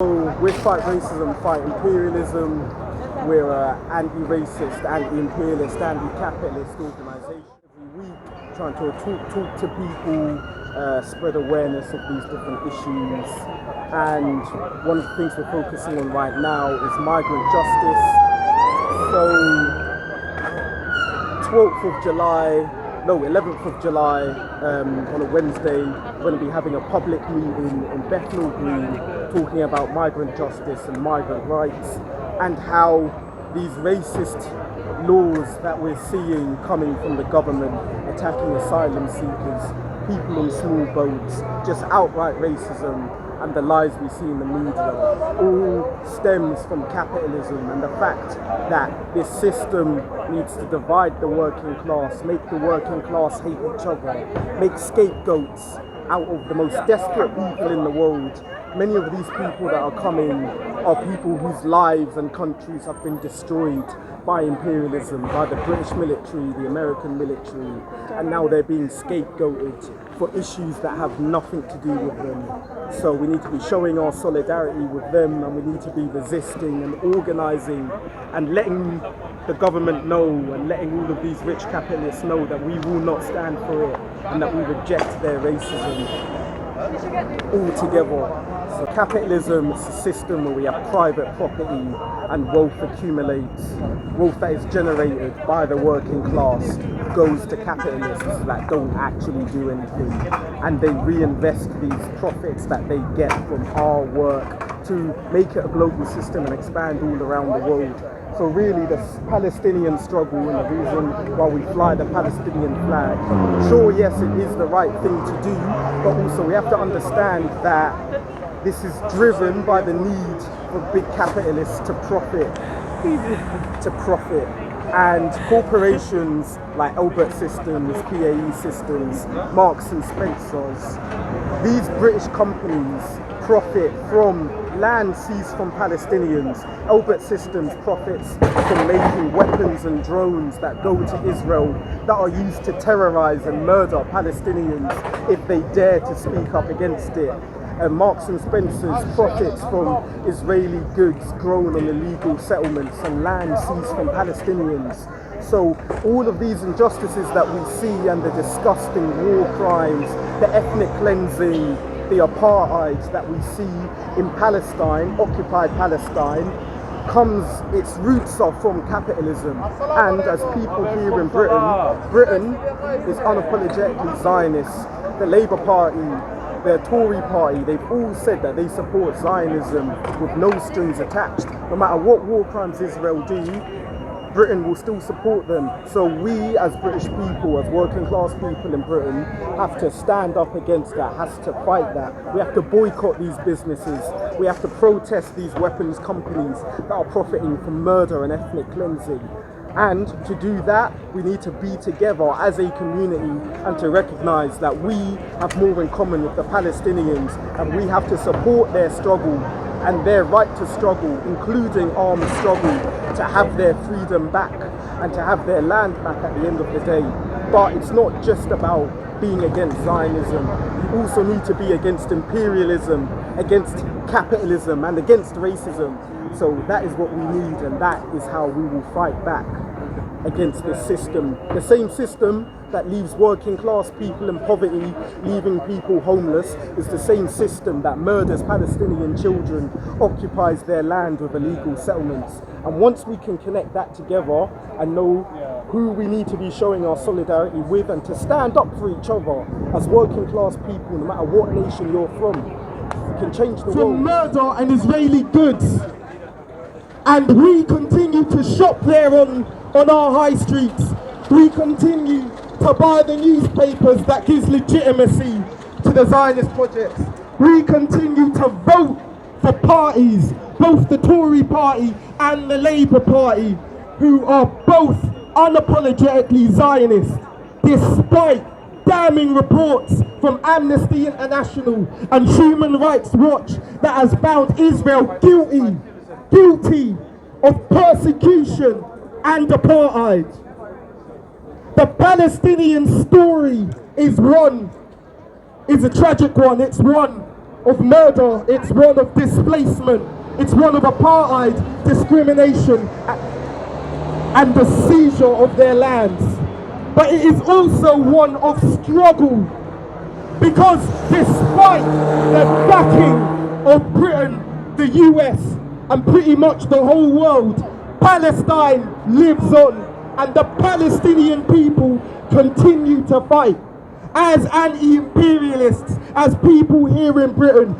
We fight racism, fight imperialism. We're an anti-racist, anti-imperialist, anti-capitalist organisation. Every week, trying to talk to people, spread awareness of these different issues. And one of the things we're focusing on right now is migrant justice. So, 11th of July, on a Wednesday, we're going to be having a public meeting in Bethnal Green talking about migrant justice and migrant rights and how these racist laws that we're seeing coming from the government attacking asylum seekers, people on small boats, just outright racism, and the lies we see in the media all stems from capitalism and the fact that this system needs to divide the working class, make the working class hate each other, make scapegoats out of the most desperate people in the world. Many of these people that are coming are people whose lives and countries have been destroyed by imperialism, by the British military, the American military, and now they're being scapegoated for issues that have nothing to do with them. So we need to be showing our solidarity with them, and we need to be resisting and organising and letting the government know and letting all of these rich capitalists know that we will not stand for it and that we reject their racism altogether. So capitalism is a system where we have private property and wealth accumulates. Wealth that is generated by the working class goes to capitalists that don't actually do anything, and they reinvest these profits that they get from our work to make it a global system and expand all around the world. So really the Palestinian struggle and the reason why we fly the Palestinian flag, sure, yes, it is the right thing to do, but also we have to understand that this is driven by the need for big capitalists to profit. And corporations like Albert Systems, PAE Systems, Marks and Spencer's, these British companies profit from land seized from Palestinians. Albert Systems profits from making weapons and drones that go to Israel that are used to terrorize and murder Palestinians if they dare to speak up against it. Marks and Spencer's profits from Israeli goods grown on illegal settlements and land seized from Palestinians. So all of these injustices that we see and the disgusting war crimes, the ethnic cleansing, the apartheid that we see in Palestine, occupied Palestine, its roots are from capitalism. And as people here in Britain is unapologetically Zionist. The Labour Party, the Tory party, they've all said that they support Zionism with no strings attached. No matter what war crimes Israel do, Britain will still support them. So we as British people, as working class people in Britain, have to stand up against that, has to fight that. We have to boycott these businesses. We have to protest these weapons companies that are profiting from murder and ethnic cleansing. And to do that, we need to be together as a community and to recognise that we have more in common with the Palestinians, and we have to support their struggle and their right to struggle, including armed struggle, to have their freedom back and to have their land back at the end of the day. But it's not just about being against Zionism. We also need to be against imperialism, against capitalism, and against racism. So that is what we need, and that is how we will fight back against this system. The same system that leaves working class people in poverty, leaving people homeless, is the same system that murders Palestinian children, occupies their land with illegal settlements. And once we can connect that together and know who we need to be showing our solidarity with and to stand up for each other as working class people, no matter what nation you're from, we can change the world. From murder and Israeli goods. And we continue to shop there on our high streets. We continue to buy the newspapers that gives legitimacy to the Zionist projects. We continue to vote for parties, both the Tory party and the Labour party, who are both unapologetically Zionist, despite damning reports from Amnesty International and Human Rights Watch that has found Israel guilty of persecution and apartheid. The Palestinian story is a tragic one. It's one of murder, it's one of displacement, it's one of apartheid, discrimination, and the seizure of their lands. But it is also one of struggle, because despite the backing of Britain, the US, and pretty much the whole world, Palestine lives on, and the Palestinian people continue to fight as anti-imperialists, as people here in Britain.